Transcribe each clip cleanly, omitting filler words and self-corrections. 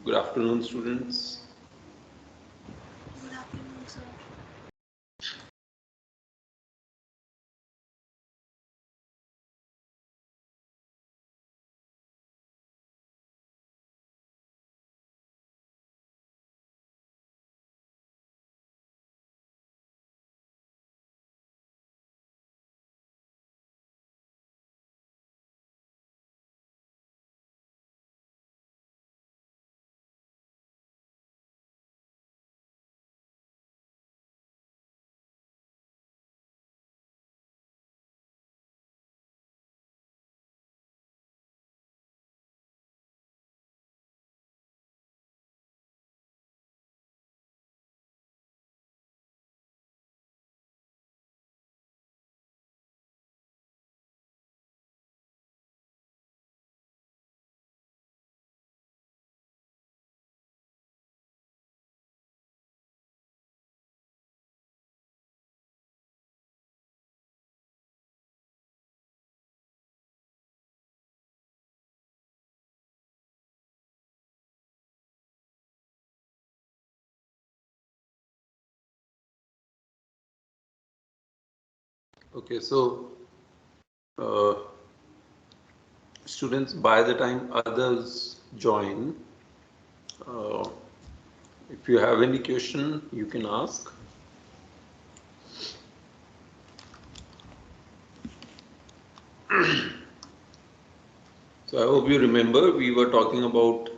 Good afternoon, students. Good afternoon, sir. Okay, so uh, students, by the time others join, uh, if you have any question, you can ask. So I hope you remember we were talking about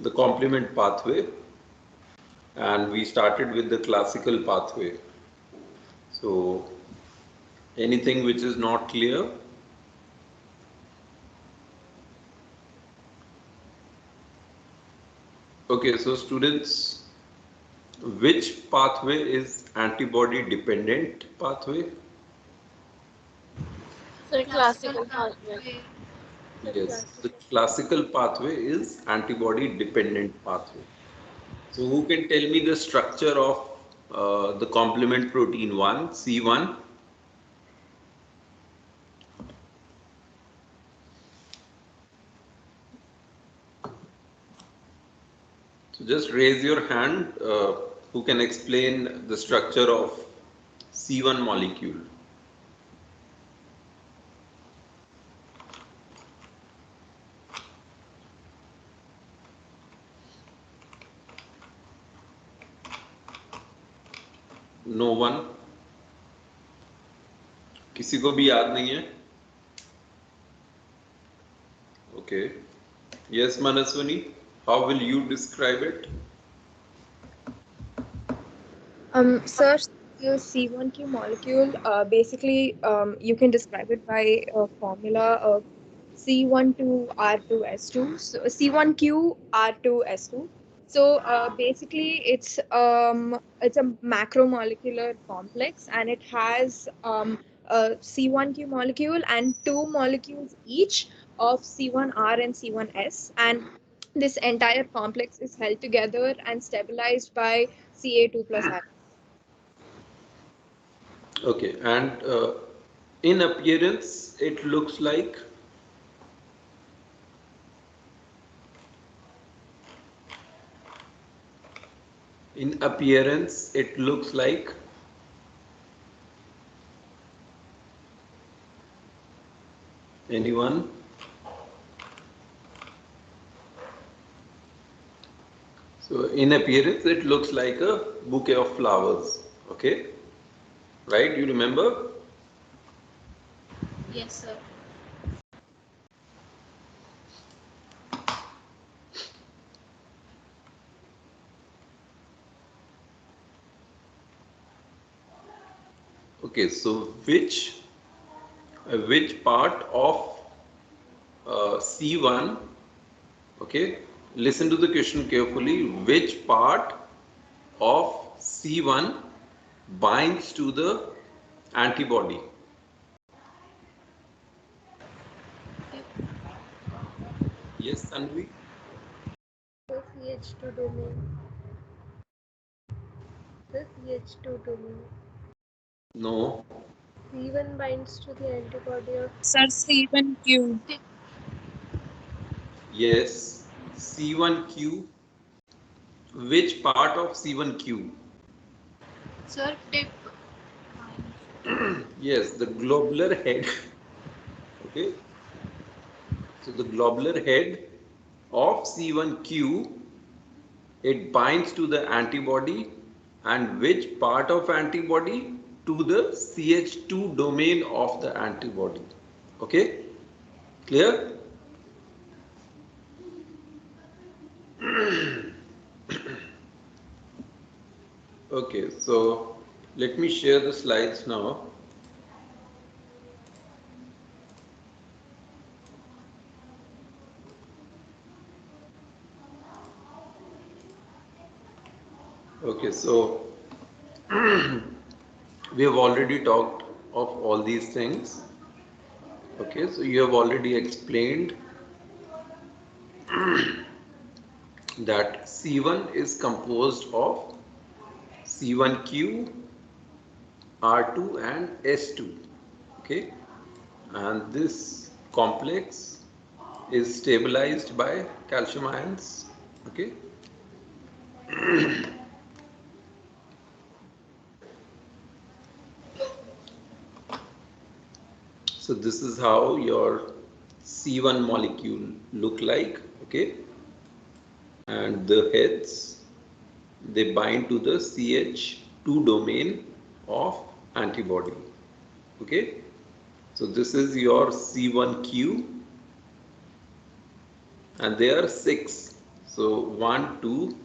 the complement pathway, and we started with the classical pathway. So anything which is not clear? Okay, so students, which pathway is antibody dependent pathway? Sir, Classical classical pathway. pathway. Yes, the classical pathway is antibody dependent pathway. So who can tell me the structure of the complement protein 1, C1? So just raise your hand who can explain the structure of C1 molecule. No one? किसी को भी याद नहीं है? Okay. Yes, Manaswani, how will you describe it? Sir, the C1Q molecule, basically, you can describe it by a formula of C12R2S2. So C1QR2S2. So basically, it's a macromolecular complex, and it has a C1Q molecule and two molecules each of C1R and C1S, and this entire complex is held together and stabilized by Ca2 plus I. Okay, and in appearance, it looks like anyone? So in appearance, it looks like a bouquet of flowers. Okay, right? You remember? Yes, sir. Okay, so which part of C1? Okay, listen to the question carefully. Which part of C1 binds to the antibody? Yes, Tanvi? The CH2 domain. The CH2 domain. No. C1 binds to the antibody of Sir, C1Q. Yes. C1Q, which part of C1Q? Sir, tip. Yes, the globular head. Okay, so the globular head of C1Q, it binds to the antibody, and which part of antibody? To the CH2 domain of the antibody. Okay, clear? Okay, so let me share the slides now. Okay, so we have already talked of all these things. Okay, so you have already explained that C1 is composed of C1Q, R2 and S2. Okay, and this complex is stabilized by calcium ions. Okay, so this is how your C1 molecule look like. Okay, and the heads, they bind to the CH2 domain of antibody. Okay, so this is your C1Q, and there are 6. So 1, 2,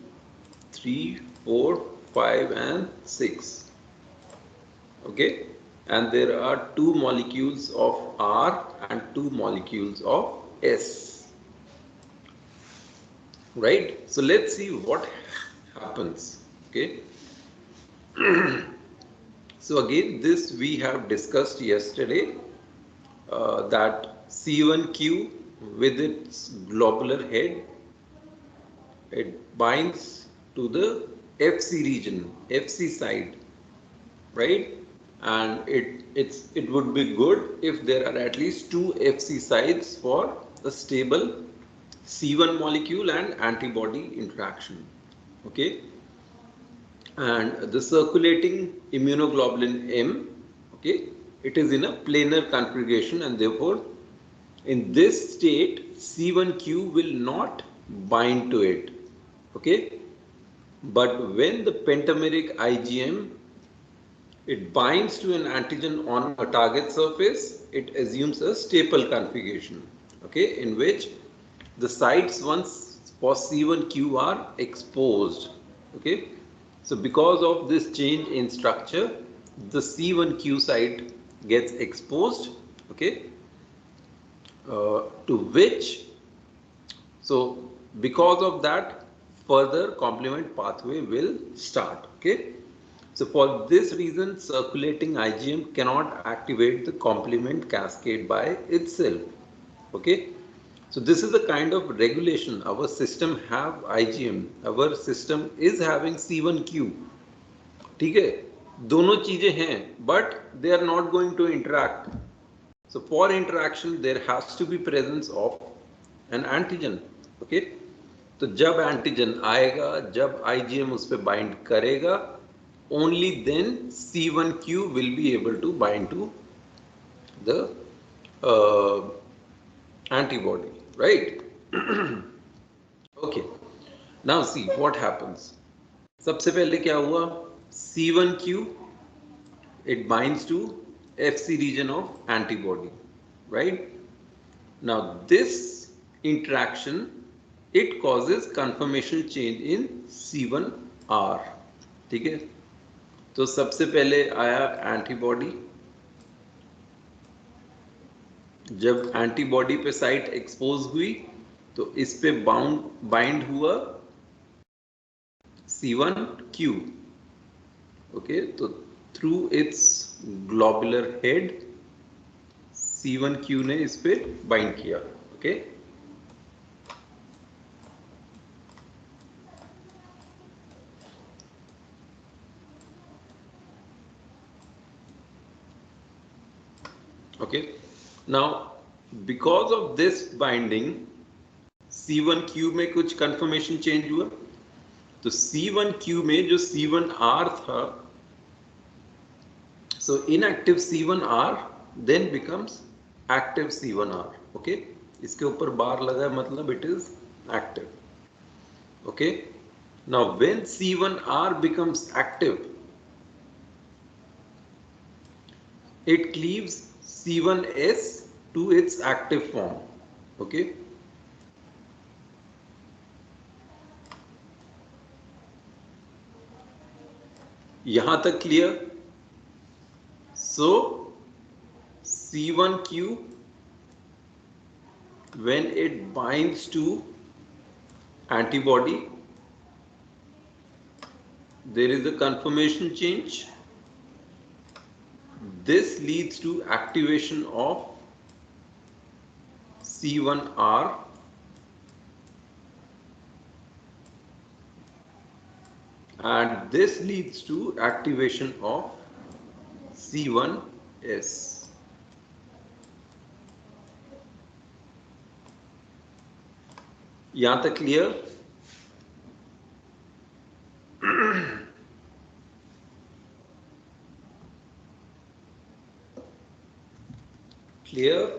3, 4, 5 and 6. Okay, and there are 2 molecules of R and 2 molecules of S. Right, so let's see what happens. Okay, so again, this we have discussed yesterday, that C1Q with its globular head, it binds to the FC region, FC side, right? And it would be good if there are at least 2 FC sides for a stable C1 molecule and antibody interaction. Okay, and the circulating immunoglobulin M, okay, it is in a planar configuration, and therefore in this state C1Q will not bind to it. Okay, but when the pentameric IgM, it binds to an antigen on a target surface, it assumes a staple configuration, okay, in which the sites once for C1Q are exposed. Okay, so because of this change in structure, the C1Q site gets exposed. Okay, to which, so because of that, further complement pathway will start. Okay, so for this reason, circulating IgM cannot activate the complement cascade by itself. Okay, so this is the kind of regulation our system have IgM. Our system is having C1Q. ठीक है, दोनों चीजें हैं, but they are not going to interact. So for interaction, there has to be presence of an antigen. Okay, तो जब antigen आएगा, जब IgM उस पर बाइंड करेगा, only then C1Q will be able to bind to the antibody, right? Okay, now see what happens. सबसे पहले क्या हुआ? C1Q, it binds to FC region of antibody, right? Now this interaction, it causes conformational change in C1R. ठीक है, तो सबसे पहले आया एंटीबॉडी. जब एंटीबॉडी पे साइट एक्सपोज हुई तो इस पे बाइंड हुआ C1Q. ओके, तो through it's globular head C1Q ने इस पे बाइंड किया. Okay, okay, now because of this binding, C1q में कुछ कंफर्मेशन चेंज हुआ, तो C1q में जो C1r था, so inactive C1r then becomes active C1r. okay, इसके ऊपर बार लगा है, मतलब it is active. okay, now when C1r becomes active, it cleaves C1s to its active form. okay, यहां तक clear? So C1q, when it binds to antibody, there is a conformation change. This leads to activation of C1r, and this leads to activation of C1s. यहां तक clear? Clear?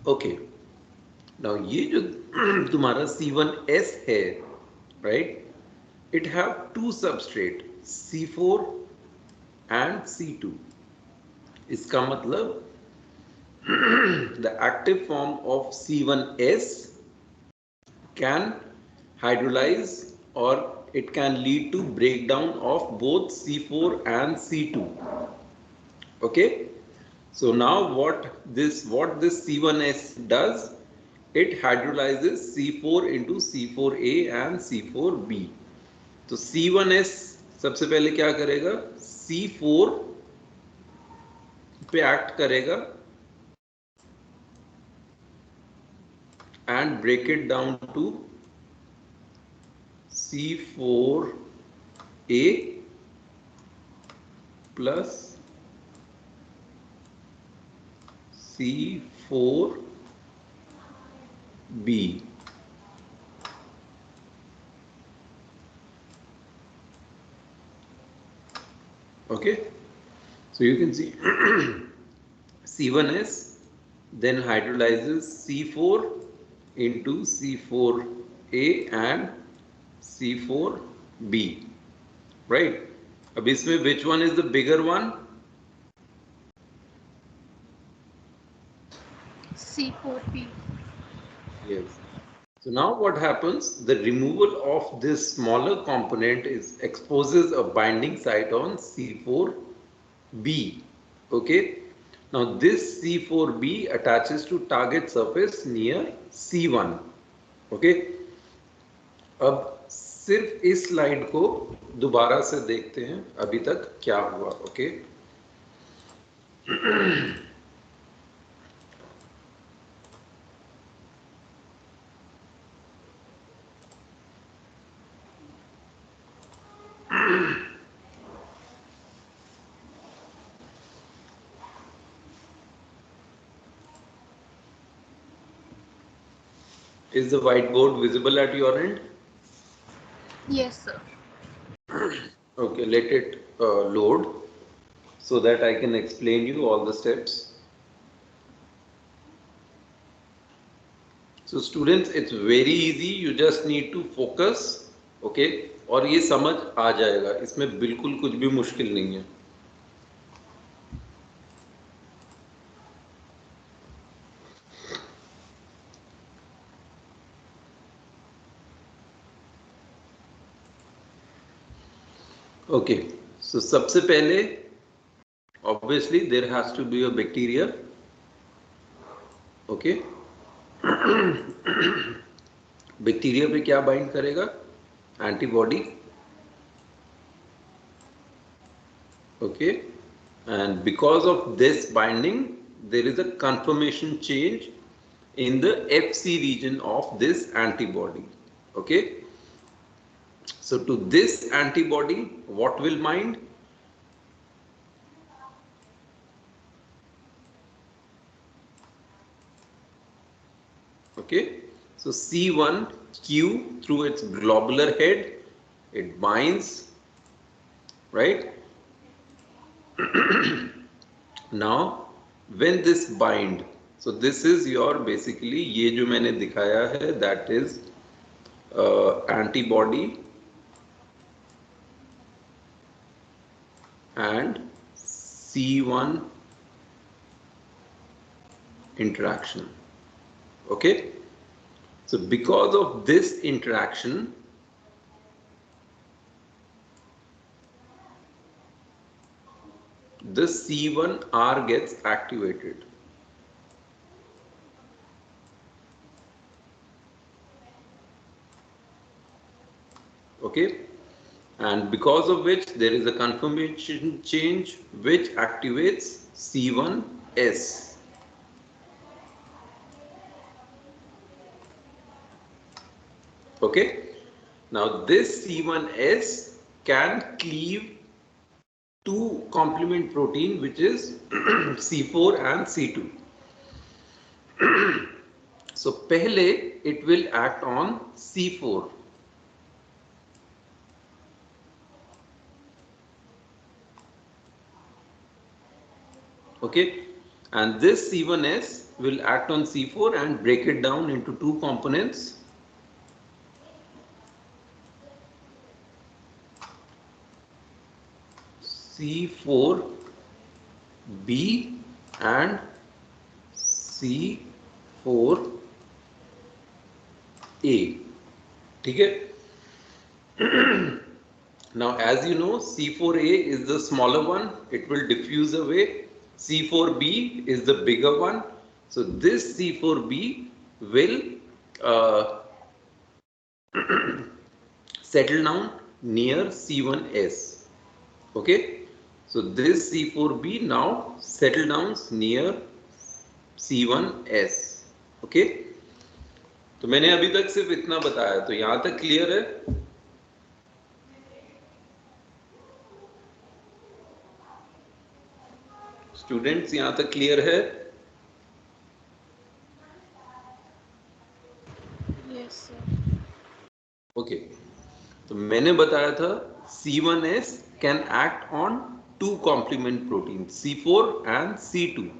Okay, now ये जो तुम्हारा C1s है, right, it have to substrate C4 and C2. इसका मतलब the active form of C1s can hydrolyze, or it can lead to breakdown of both C4 and C2. okay, so now what this C1s does, it hydrolyzes C4 into C4a and C4b. तो C1s सबसे पहले क्या करेगा, C4 पे act करेगा and break it down to C4a plus C4b. okay, so you can see C1s then hydrolyzes C4 into C4a and C4b, right? अब इसमें which one is the bigger one? C4p. Yes. So now what happens, the removal of this smaller component exposes a binding site on C4b. okay, now this C4b attaches to target surface near C1. okay, अब सिर्फ इस slide को दोबारा से देखते हैं अभी तक क्या हुआ. Okay, is the whiteboard visible at your end? Yes, sir. Okay, let it load so that I can explain you all the steps. So students, it's very easy, you just need to focus. okay, और ये समझ आ जाएगा, इसमें बिल्कुल कुछ भी मुश्किल नहीं है. okay, so सबसे पहले obviously there has to be a bacteria. okay, bacteria पे क्या बाइंड करेगा, antibody. okay, and because of this binding there is a conformation change in the Fc region of this antibody. okay, so to this antibody what will bind, Okay, so C1q through its globular head, it binds, right? Now when this bind, so this is your basically ये जो मैंने दिखाया है, that is antibody and C1 interaction. Okay, so because of this interaction, the C1R gets activated. Okay, and because of which there is a conformation change which activates C1S. Okay, now this C1S can cleave two complement protein, which is C4 and C2. So pehle it will act on C4. Okay, and this C1S will act on C4 and break it down into two components. C4B and C4A. ठीक है? Now, as you know, C4A is the smaller one. It will diffuse away. C4B is the bigger one. So this C4B will settle down near C1S. Okay. So this C4B now settle down near C1S. Okay. तो मैंने अभी तक सिर्फ इतना बताया, तो यहां तक क्लियर है? स्टूडेंट्स यहां तक क्लियर है? Yes, sir. ओके, तो मैंने बताया था C1S can act on two complement proteins, C4 and C2.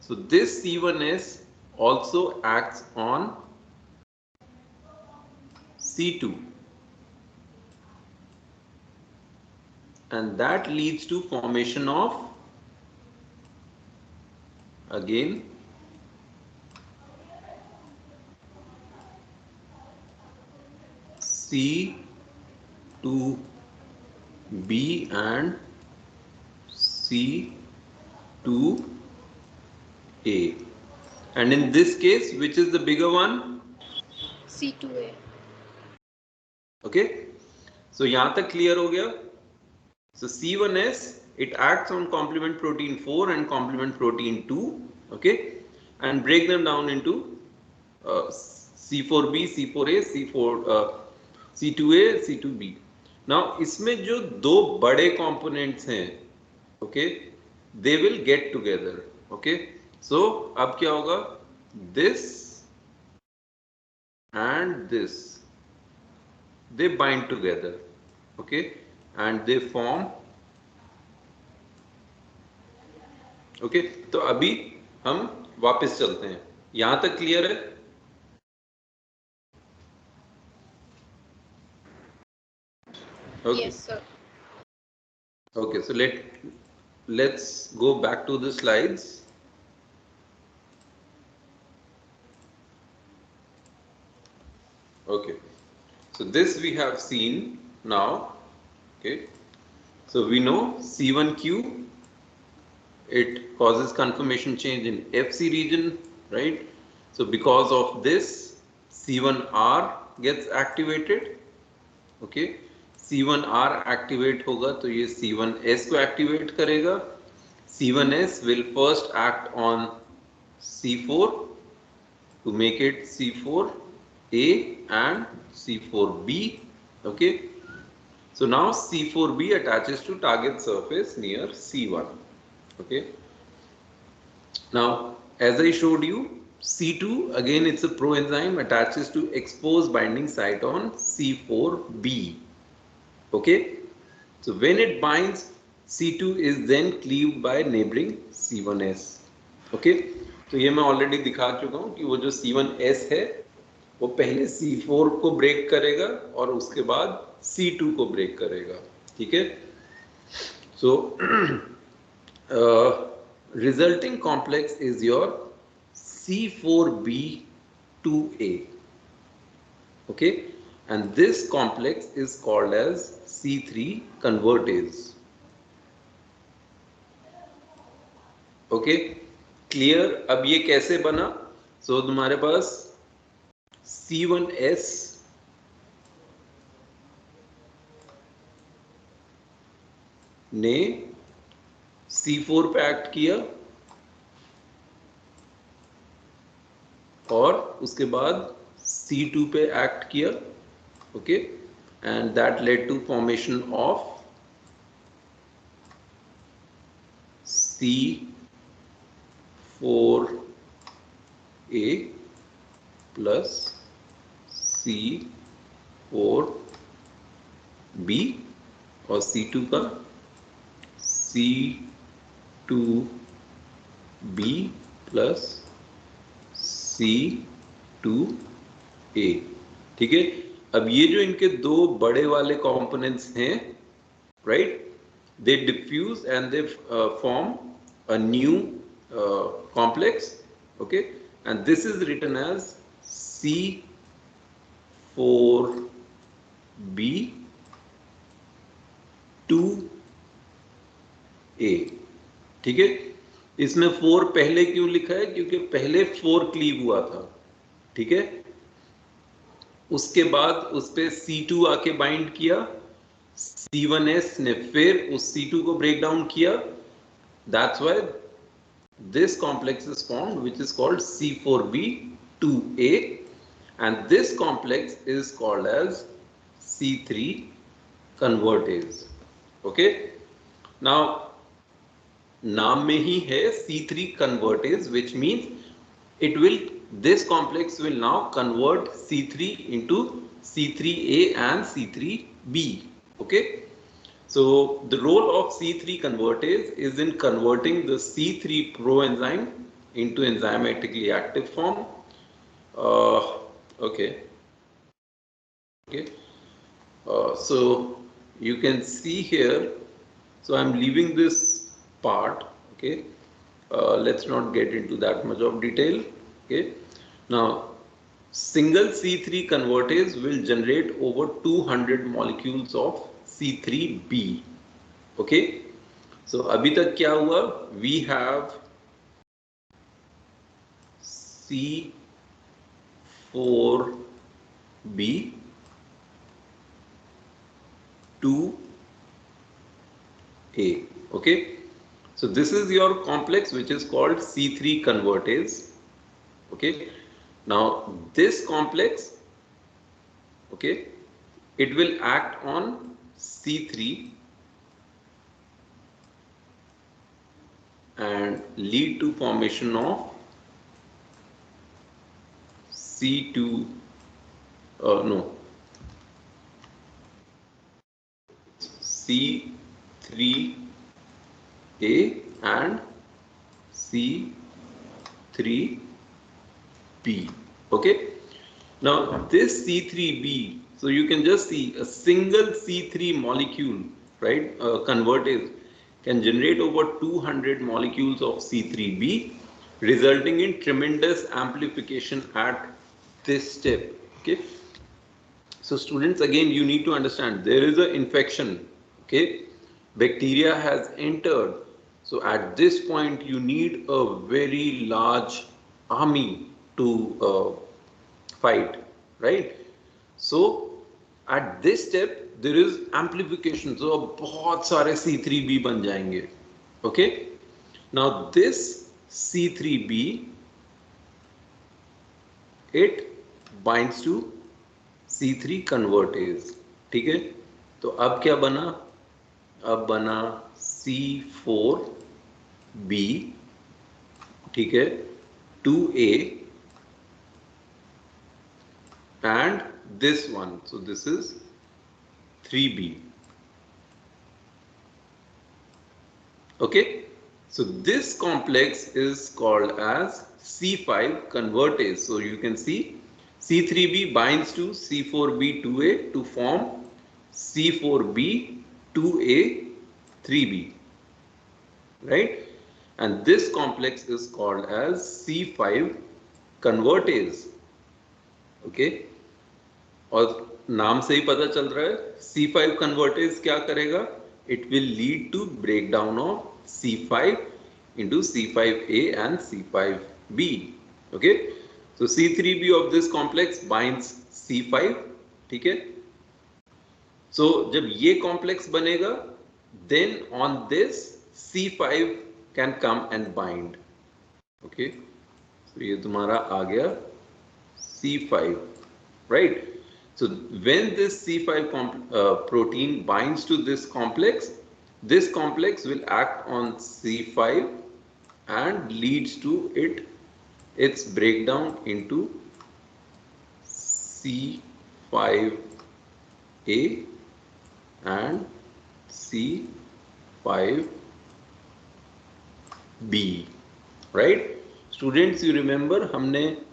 So this C1S also acts on C2, and that leads to formation of again C2B and C2A. And in this case, which is the bigger one? C2A. Okay, so यहाँ तक clear हो गया? So C1S, it acts on complement protein 4 and complement protein 2, okay, and break them down into C4B, C4A, C2A, C2B. Now इसमें जो दो बड़े components हैं, okay, they will get together. Okay, so अब क्या होगा? This and this, they bind together. Okay, and they form. Okay, तो अभी हम वापस चलते हैं. यहां तक क्लियर है? Okay. Yes, sir. Okay, so let's go back to the slides. Okay, so this we have seen now. Okay, so we know C1q, it causes conformation change in Fc region, right? So because of this, C1R gets activated. Okay, C1R activate होगा तो ये C1S को activate करेगा. C1S will first act on C4 to make it C4A and C4B. Okay, so now C4B attaches to target surface near C1. Okay, now as I showed you, C2, again it's a proenzyme, attaches to exposed binding site on C4b. Okay, so when it binds, C2 is then cleaved by neighboring C1s. Okay, तो ये मैं already दिखा चुका हूँ कि वो जो C1s है वो पहले C4 को ब्रेक करेगा और उसके बाद C2 को ब्रेक करेगा. ठीक है, so resulting complex is your C4b2A. Okay, and this complex is called as C3 convertase. Okay, clear? अब ये कैसे बना? So तुम्हारे पास C1s ने C4 पे एक्ट किया और उसके बाद C2 पे एक्ट किया. Okay, and that led to formation of C4A plus C4B और C2 का C2B प्लस C2A. ठीक है, अब ये जो इनके दो बड़े वाले कंपोनेंट्स हैं, right, they diffuse and they form a new complex. Okay, and this is written as C4B2A. ठीक है, इसमें 4 पहले क्यों लिखा है? क्योंकि पहले 4 क्लीव हुआ था. ठीक है, उसके बाद उस पे C2 आके बाइंड किया, C1s ने फिर उस C2 को ब्रेक डाउन किया. That's why this complex is formed, which is called C4B2A, and this complex is called as C3 convertase. Okay, now नाम में ही है C3 convertase, which means this complex will now convert C3 into C3A and C3B. Okay, so the role of C3 convertase is in converting the C3 proenzyme into enzymatically active form. Okay, so you can see here, so I'm leaving this part. Okay, let's not get into that much of detail. Okay, now single C3 convertase will generate over 200 molecules of C3b. Okay, so अभी तक क्या हुआ? We have C4b 2A. Okay, so this is your complex which is called C3 convertase. Okay, now this complex, okay, it will act on C3 and lead to formation of C2 C3A and C3B. Okay, now this C3B, so you can just see a single C3 molecule, right, convertase can generate over 200 molecules of C3b, resulting in tremendous amplification at this step. Okay, so students, again you need to understand there is an infection. Okay, bacteria has entered, so at this point you need a very large army to fight, right? So at this step there is amplification, so बहुत सारे C3b बन जाएंगे. Okay, now this C3b, it binds to C3 convertase. ठीक है, तो अब क्या बना? अब बना C4b, ठीक है, 2A and this one. So this is 3b. Okay, so this complex is called as C5 convertase. So you can see C3b binds to C4b2a to form C4b2a 3b, right? And this complex is called as C5 convertase. Okay, और नाम से ही पता चल रहा है C5 convertase क्या करेगा? It will lead to breakdown of C5 into C5A and C5B. Okay, so C3B of this complex binds C5. ठीक है, so जब ये complex बनेगा, then on this C5 can come and bind. Okay, so ये तुम्हारा आ गया C5, right? So when this C5 protein binds to this complex will act on C5 and leads to its breakdown into C5A and C5B, right? Students, you remember हमने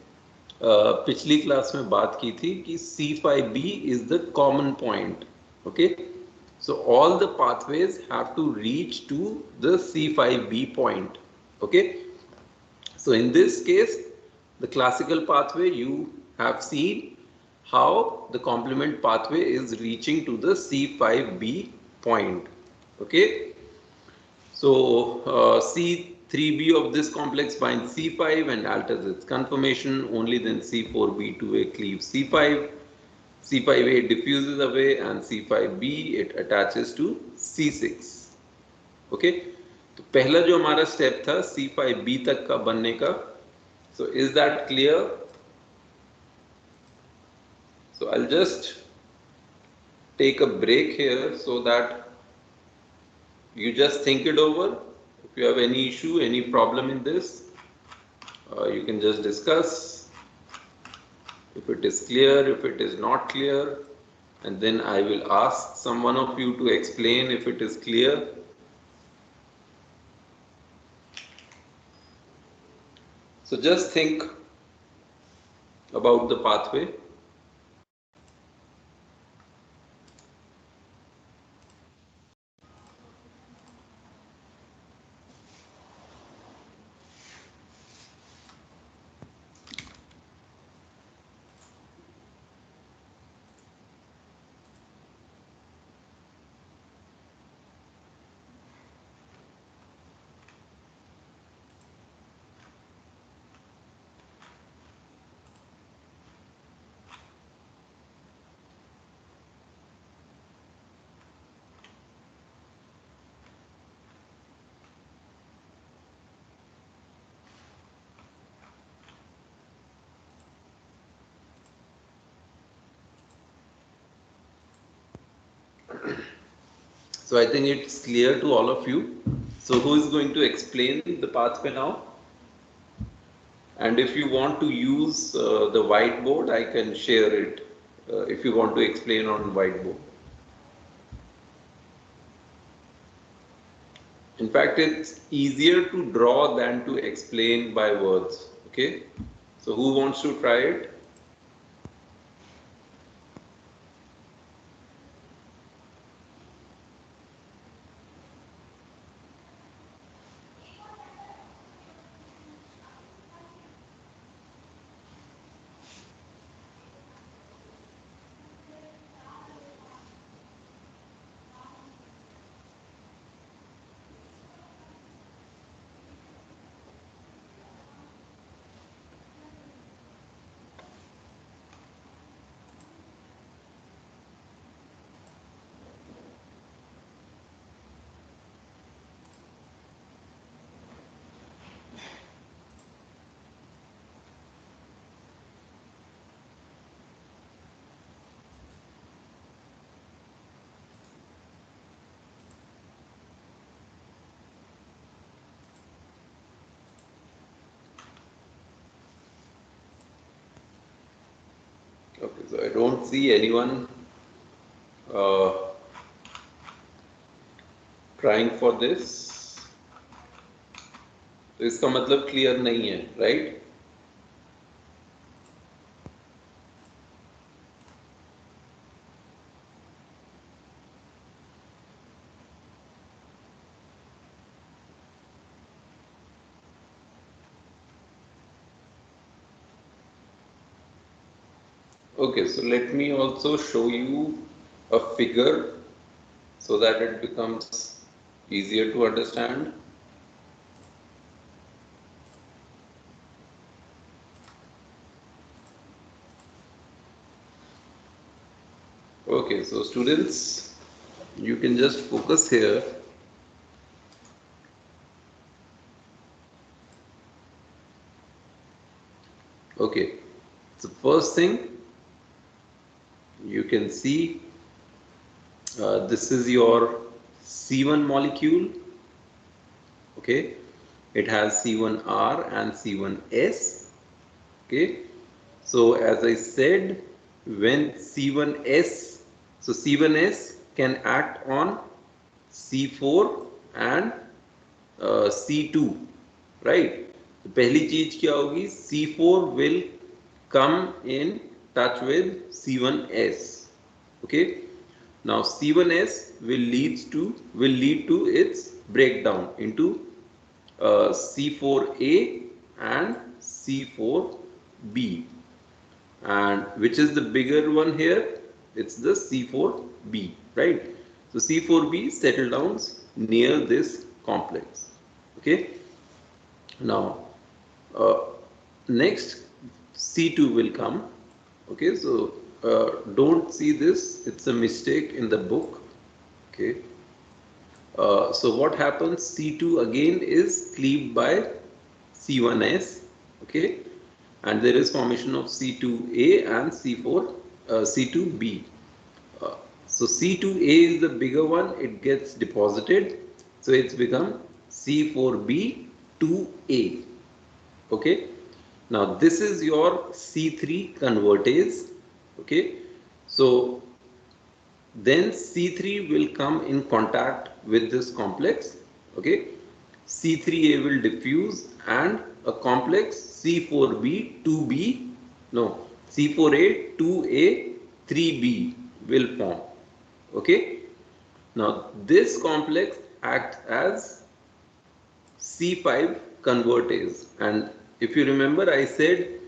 पिछली class में बात की थी कि C5B is the common point. Okay, so all the pathways have to reach to the C5B point. Okay, so in this case, the classical pathway, you have seen how the complement pathway is reaching to the C5B point. Okay, so C3b of this complex binds C5 and alters its conformation. Only then C4b2a cleaves C5. C5a diffuses away and C5b it attaches to C6. Okay, तो पहला जो हमारा step था C5b तक का बनने का. So is that clear? So I'll just take a break here so that you just think it over. If you have any issue, any problem in this, you can just discuss. If it is clear, if it is not clear, and then I will ask some one of you to explain if it is clear. So just think about the pathway. So I think it's clear to all of you. So who is going to explain the pathway now? And if you want to use the whiteboard, I can share it if you want to explain on whiteboard. In fact, it's easier to draw than to explain by words. Okay, so who wants to try it? I don't see anyone trying for this. तो इसका मतलब clear नहीं है, right? Okay, so let me also show you a figure so that it becomes easier to understand. Okay, so students, you can just focus here. Okay, so first thing you can see this is your C1 molecule. Okay, it has C1R and C1S. Okay, so as I said, when C1S, so C1S can act on C4 and C2, right? तो पहली चीज क्या होगी? C4 will come in touch with C1S. Okay. Now C1S will lead to its breakdown into C4A and C4B. And which is the bigger one here? It's the C4B, right? So C4B settle downs near this complex. Okay. Now next C2 will come. Okay, so don't see this, it's a mistake in the book. Okay, so what happens? C2 again is cleaved by C1S. Okay, and there is formation of C2A and C2B. So C2A is the bigger one, it gets deposited, so it's become C4B2A. Okay, now this is your C3 convertase. Okay, so then C3 will come in contact with this complex. Okay, C3A will diffuse and a complex C4B 2B, no, C4A 2A 3B will form. Okay, now this complex acts as C5 convertase, and if you remember I said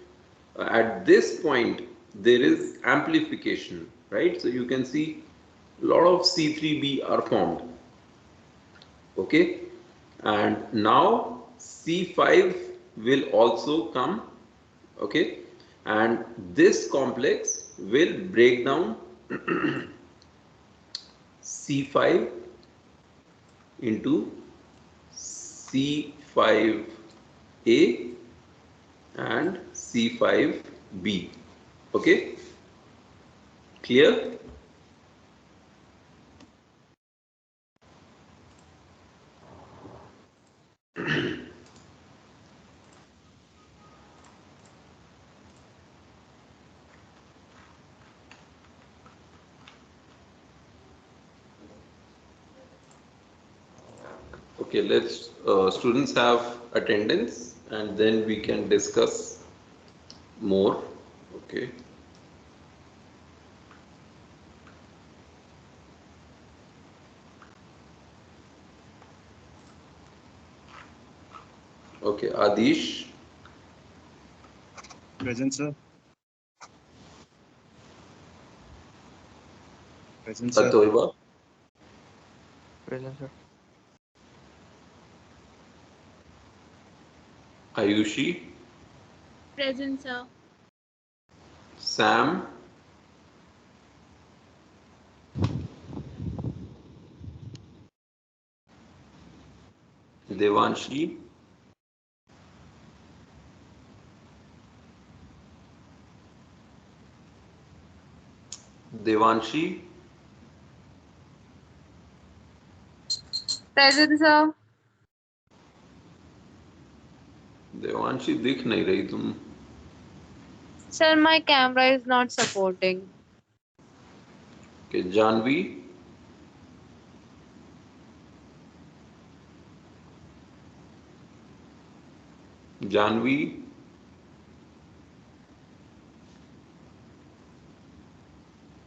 at this point there is amplification, right? So you can see a lot of C3B are formed. Okay, and now C5 will also come. Okay, and this complex will break down C5 into C5A and C5B. Okay, clear? Okay, let's students have attendance and then we can discuss more. Okay. Okay, Adish. Present, sir. Present, sir. Atoiba. Present, sir. Ayushi. Present, sir. Sam. Devanshi. Devanshi. Present, sir. Devanshi दिख नहीं रही तुम. Sir, my camera is not supporting. Okay, Janvi. Janvi.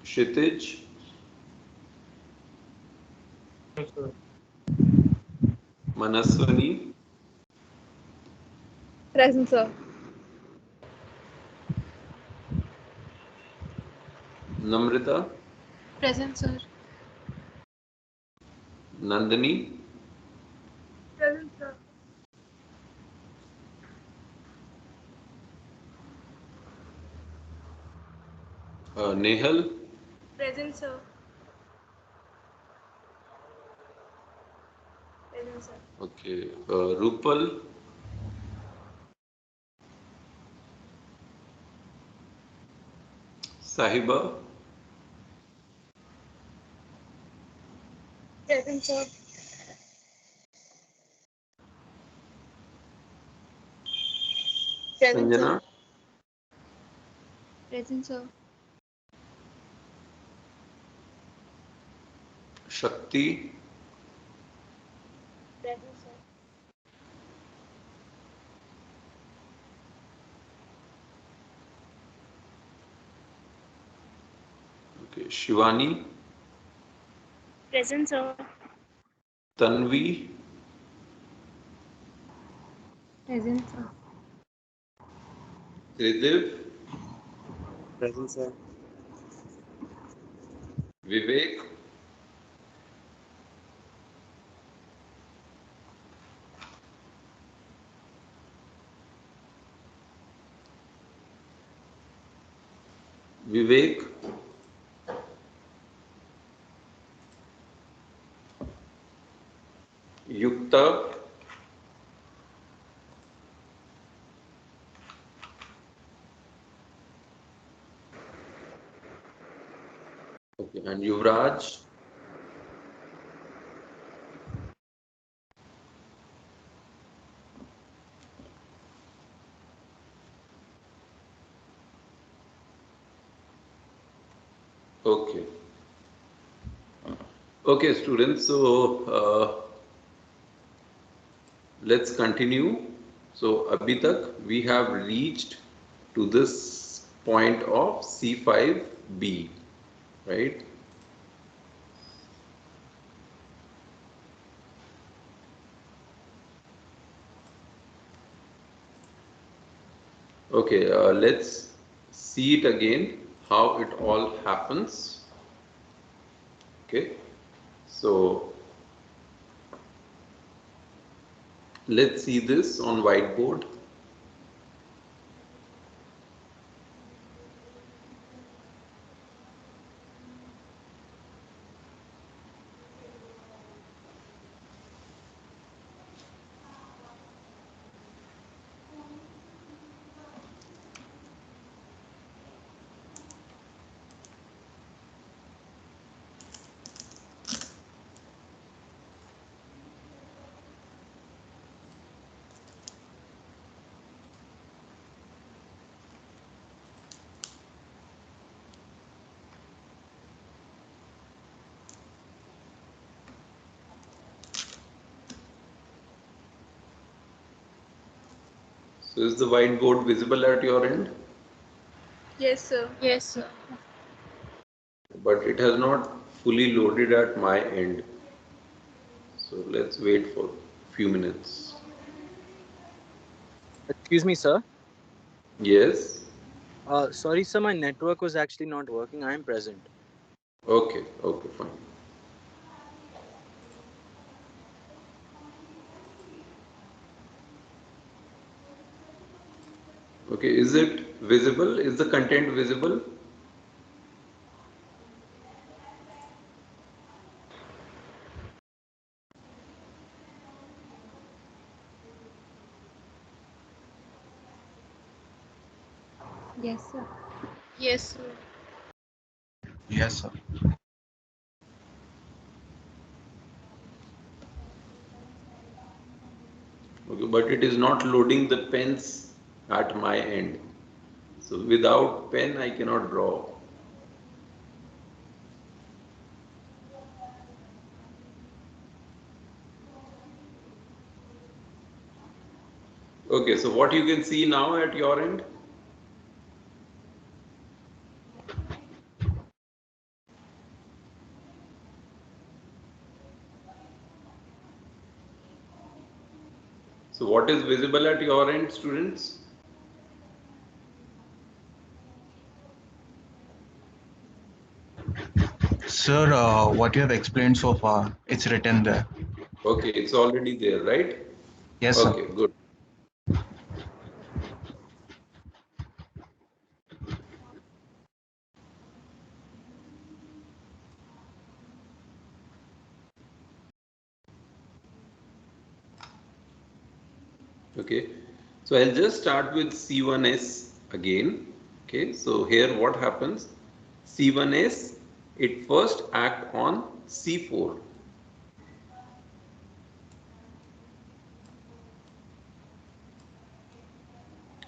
Kshitij. Manaswani. Present, sir. Namrita. Present, sir. Nandini. Present, sir. Nehal. Present, sir. Present, sir. Okay, Rupal. Sahiba. Present, sir. Present, Sanjana. sir. Present, sir. Shakti. Present, sir. Okay, Shivani. Present, sir. Tanvi. Present, sir. Tridev. Present, sir. Vivek. Vivek. Yukta. Okay, and Yuvraj. Okay. Okay, students. So let's continue. So abhi tak we have reached to this point of C5B, right? Okay, let's see it again, how it all happens. Okay, so let's see this on whiteboard. So is the whiteboard visible at your end? Yes, sir. Yes, sir. But it has not fully loaded at my end. So let's wait for a few minutes. Excuse me, sir. Yes. Sorry, sir. My network was actually not working. I am present. Okay, okay, fine. Okay, is it visible? Is the content visible? Yes, sir. Yes, sir. Yes, sir. Okay, but it is not loading the pens at my end. So without pen, I cannot draw. Okay, so what you can see now at your end? So what is visible at your end, students? Sir, what you have explained so far, it's written there. Okay, it's already there, right? Yes, sir. Okay, good. Okay, so I'll just start with C1s again. Okay, so here what happens? C1s, it first act on C4.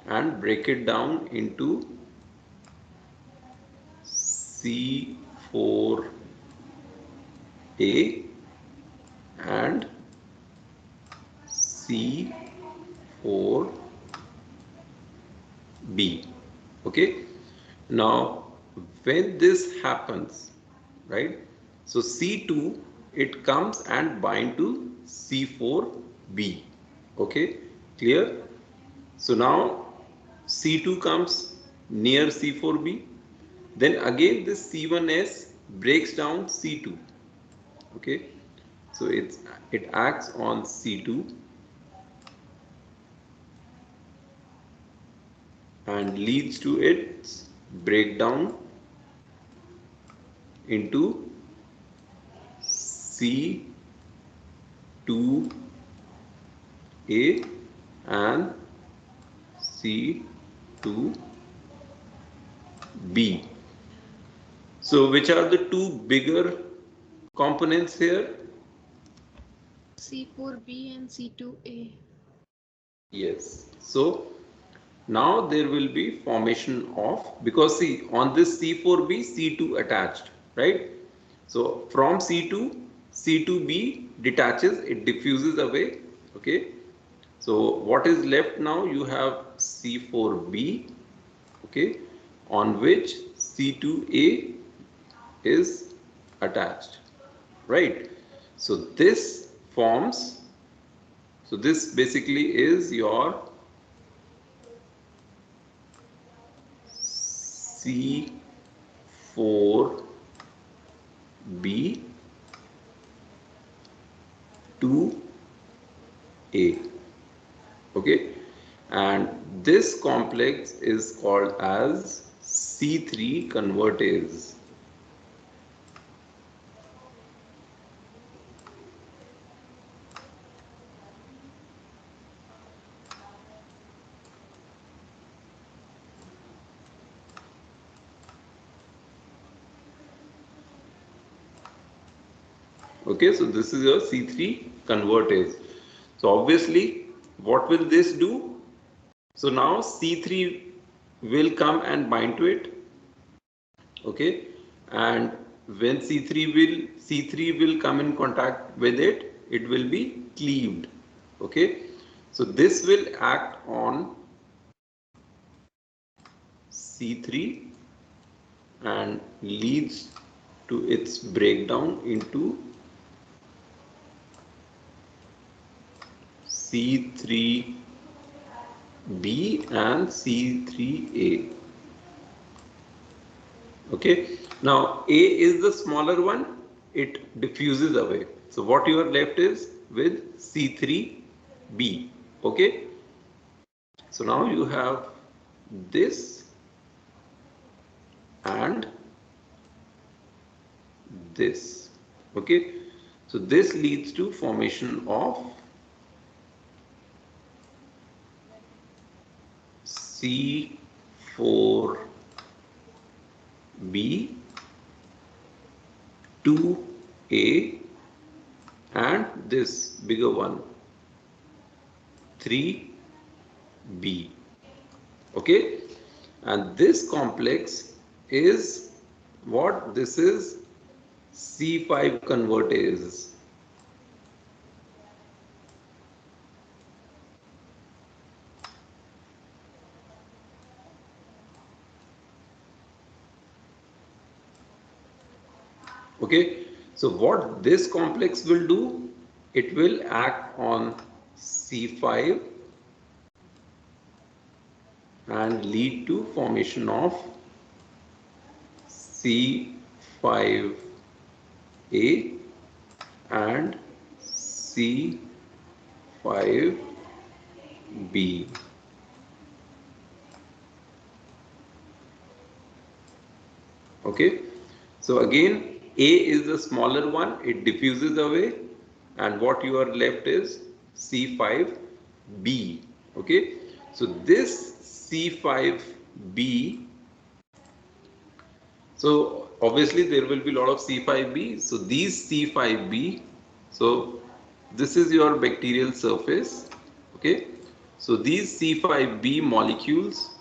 And break it down into C4A and C4B. Okay, now when this happens, right, so C2 it comes and bind to C4B. Okay, clear? So now C2 comes near C4B, then again this C1s breaks down C2. Okay, so it acts on C2 and leads to its breakdown into C2A and C2B. So which are the two bigger components here? C4B and C2A. Yes. So now there will be formation of, because see on this C4B, C2 attached, right? So from C2, C2B detaches, it diffuses away. Okay. So what is left now? You have C4B, okay, on which C2A is attached, right? So this forms, so this basically is your C4B 2A. Okay, and this complex is called as C3 convertase. Okay, so this is your C3 convertase. So obviously, what will this do? So now C3 will come and bind to it. Okay, and when C3 will come in contact with it, it will be cleaved. Okay, so this will act on C3 and leads to its breakdown into C3B and C3A. Okay, now A is the smaller one, it diffuses away. So what you are left is with C3B. Okay, so now you have this and this. Okay, so this leads to formation of C4B 2A and this bigger one 3B. Okay, And this complex is what? This is C5 convertase. Okay, so what this complex will do, it will act on C5 and lead to formation of C5A and C5B. Okay, so again, A is the smaller one, it diffuses away, and what you are left is C5B. Okay, so this C5B, so obviously there will be a lot of C5B. So these C5B, so this is your bacterial surface. Okay, so these C5B molecules,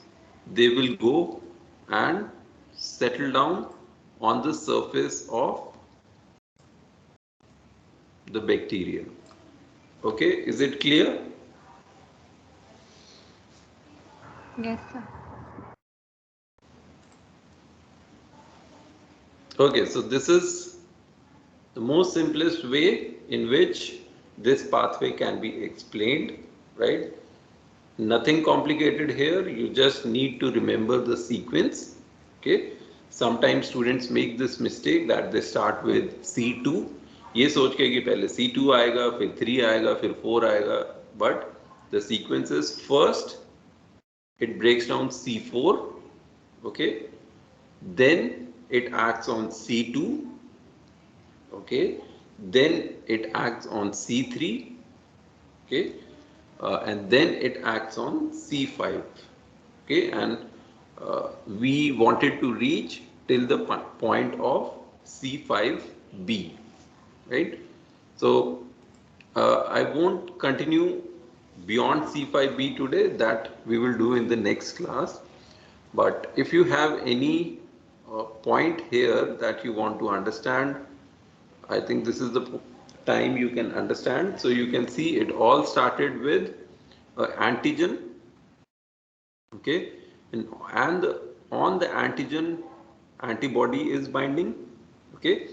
they will go and settle down on the surface of the bacteria. Okay, is it clear? Yes, sir. Okay, so this is the most simplest way in which this pathway can be explained, right? Nothing complicated here, you just need to remember the sequence. Okay, sometimes students make this mistake that they start with C2, ये सोच के कि पहले C2 आएगा, फिर 3 आएगा, फिर 4 आएगा, but the sequence is first it breaks down C4, okay, then it acts on C2, okay, then it acts on C3, okay, and then it acts on C5. Okay, and we wanted to reach till the point of C5B, right? So I won't continue beyond C5B today, that we will do in the next class. But if you have any point here that you want to understand, I think this is the time you can understand. So you can see it all started with antigen, okay, and on the antigen antibody is binding, okay.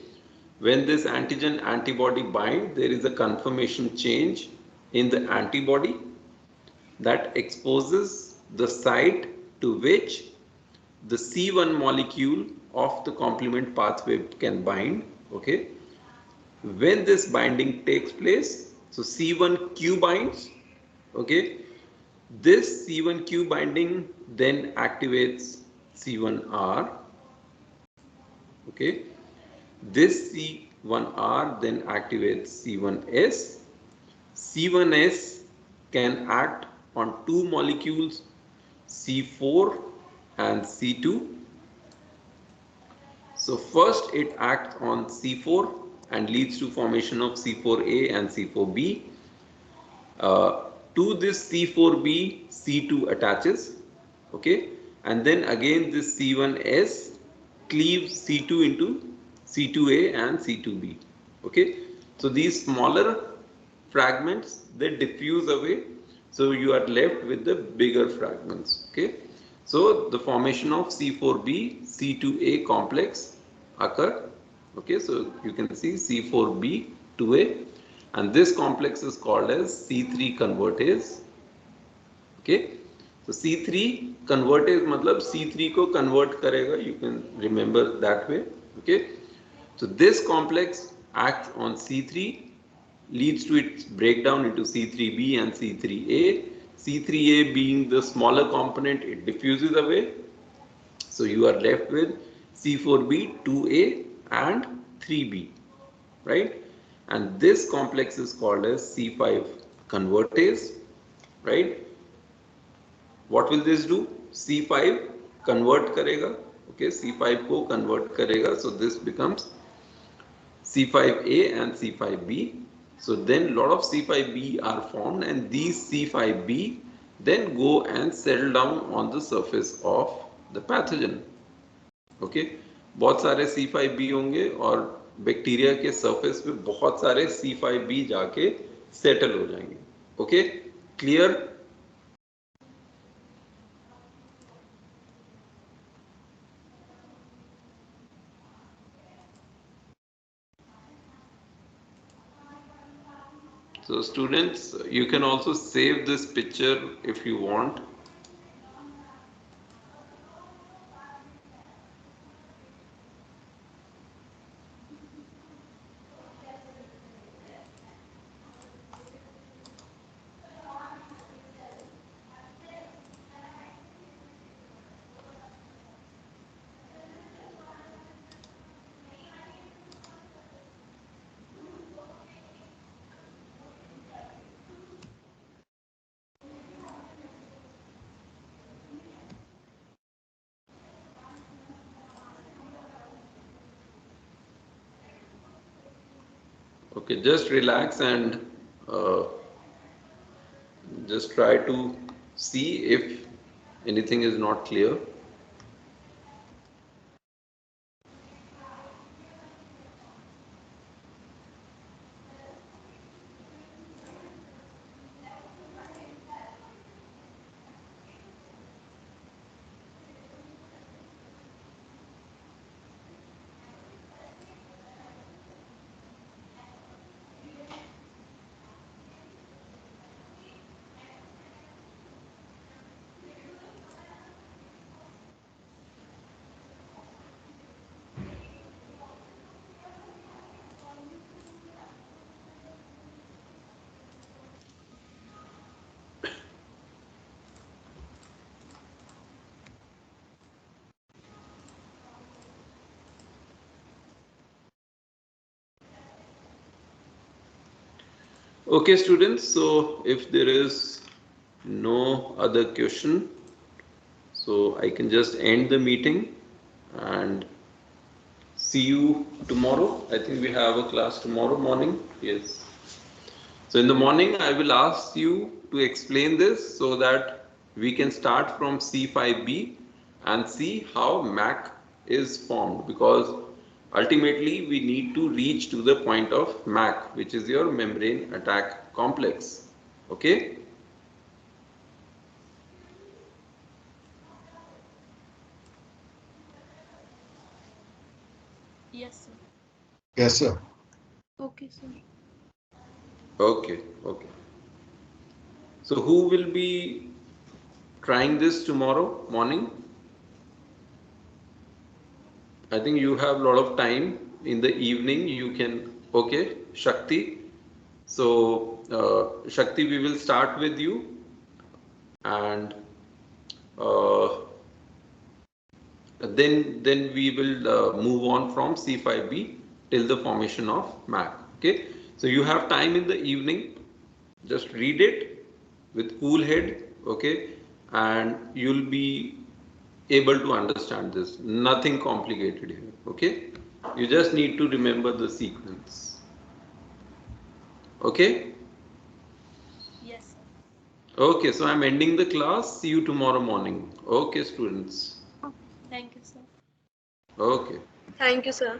When this antigen antibody bind, there is a conformation change in the antibody that exposes the site to which the C1 molecule of the complement pathway can bind, okay. When this binding takes place, so C1q binds, okay, this C1q binding then activates C1R, okay, this C1R then activates C1S. C1S can act on two molecules, C4 and C2. So first it acts on C4 and leads to formation of C4A and C4B. To this C4B, C2 attaches, okay, and then again this C1S cleaves C2 into C2A and C2B, okay. So these smaller fragments, they diffuse away, so you are left with the bigger fragments, okay. So the formation of C4B, C2A complex occur, okay. So you can see C4B, 2A, and this complex is called as C3 convertase, okay. So C3 convertase matlab C3 को convert करेगा, you can remember that way, okay. So this complex acts on C3, leads to its breakdown into C3B and C3A. C3A being the smaller component, it diffuses away. So you are left with C4B, 2A and 3B, right? And this complex is called as C5 convertase, right? What will this do? C5 convert karega, okay, C5 को convert karega, so this becomes C5A and C5B. So then lot of C5B are formed, and these C5B then go and settle down on the surface of the pathogen. Okay, बहुत सारे C5b होंगे और bacteria के surface पे बहुत सारे C5b जाके settle हो जाएंगे। Okay, clear? So students, you can also save this picture if you want. Okay, just relax and just try to see if anything is not clear. Okay, students, so if there is no other question, so I can just end the meeting and see you tomorrow. I think we have a class tomorrow morning. Yes. So in the morning, I will ask you to explain this so that we can start from C5b and see how MAC is formed, because ultimately we need to reach to the point of MAC, which is your membrane attack complex. Okay? Yes, sir. Yes, sir. Okay, sir. Okay, okay. So who will be trying this tomorrow morning? I think you have a lot of time in the evening. You can, okay, Shakti. So, Shakti, we will start with you, and uh, then we will move on from C5b till the formation of MAC. Okay. So you have time in the evening. Just read it with cool head. Okay, and you'll be able to understand this. Nothing complicated here. Okay. You just need to remember the sequence. Okay. Yes, sir. Okay, so I'm ending the class. See you tomorrow morning. Okay, students. Thank you, sir. Okay. Thank you, sir.